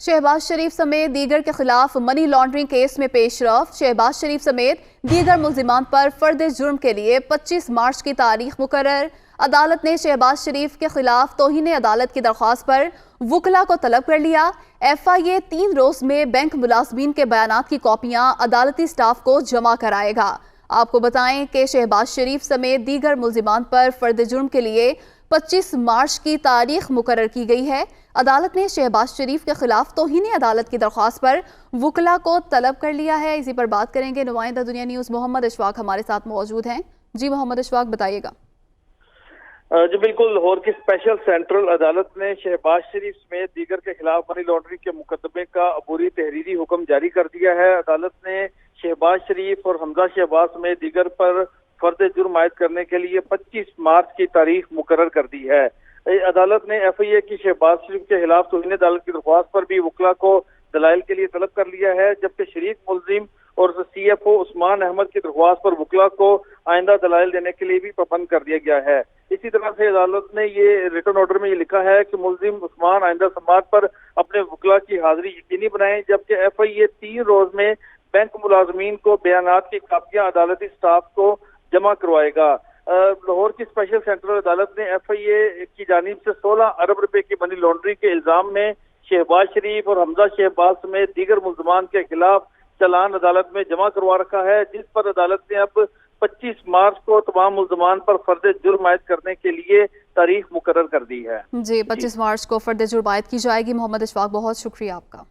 शहबाज शरीफ समेत दीगर के खिलाफ मनी लॉन्ड्रिंग केस में पेशरफ। शहबाज शरीफ समेत दीगर मुल्जिमान पर फर्द जुर्म के लिए 25 मार्च की तारीख मुकर्रर। अदालत ने शहबाज शरीफ के खिलाफ तौहीन अदालत की दरख्वास्त पर वकला को तलब कर लिया। FIA 3 रोज में बैंक मुलाजमीन के बयानात की कॉपियां अदालती स्टाफ को जमा कराएगा। आपको बताएं कि शहबाज शरीफ समेत दीगर मुल्जिमान पर फर्द जुर्म के लिए 25 मार्च की तारीख मुकर्रर की गई है। अदालत ने शहबाज शरीफ के खिलाफ तौहीन अदालत की दरख्वास्त पर वकला को तलब कर लिया है। इसी पर बात करेंगे। नुमाइंदा दुनिया न्यूज़ मोहम्मद अशफाक हमारे साथ मौजूद हैं। जी मोहम्मद अशफाक, बताइएगा। जी बिल्कुल, लाहौर की स्पेशल सेंट्रल अदालत ने शहबाज शरीफ समेत दीगर के खिलाफ मनी लॉन्ड्रिंग के मुकदमे का अबूरी तहरीरी हुक्म जारी कर दिया है। अदालत ने शहबाज शरीफ और हमजा शहबाज समेत दीगर पर फर्द जुर्म आयद करने के लिए 25 मार्च की तारीख मुकर्रर कर दी है। अदालत ने FIA की शहबाज शरीफ के खिलाफ तौहीन अदालत की दरख्वास्त पर भी वकला को दलाइल के लिए तलब कर लिया है, जबकि शरीक मुल्जिम और CFO उस्मान अहमद की दरख्वास्त पर वकला को आइंदा दलाइल देने के लिए भी पाबंद कर दिया गया है। इसी तरह से अदालत ने ये रिटर्न ऑर्डर में ये लिखा है कि मुल्जिम उस्मान आइंदा समात पर अपने वकला की हाजिरी यकीनी बनाएं, जबकि FIA 3 रोज में बैंक मुलाजमीन को बयानात की कापियां अदालती स्टाफ को जमा करवाएगा। लाहौर की स्पेशल सेंट्रल अदालत ने FIA की जानिब से 16 अरब रुपए की मनी लॉन्ड्रिंग के इल्जाम में शहबाज शरीफ और हमजा शहबाज समेत दीगर मुल्जिमान के खिलाफ चालान अदालत में जमा करवा रखा है, जिस पर अदालत ने अब 25 मार्च को तमाम मुल्जिमान पर फर्द जुर्म आयद करने के लिए तारीख मुकर्रर कर दी है। जी 25 मार्च को फर्द जुर्म आयद की जाएगी। मोहम्मद अशफाक, बहुत शुक्रिया आपका।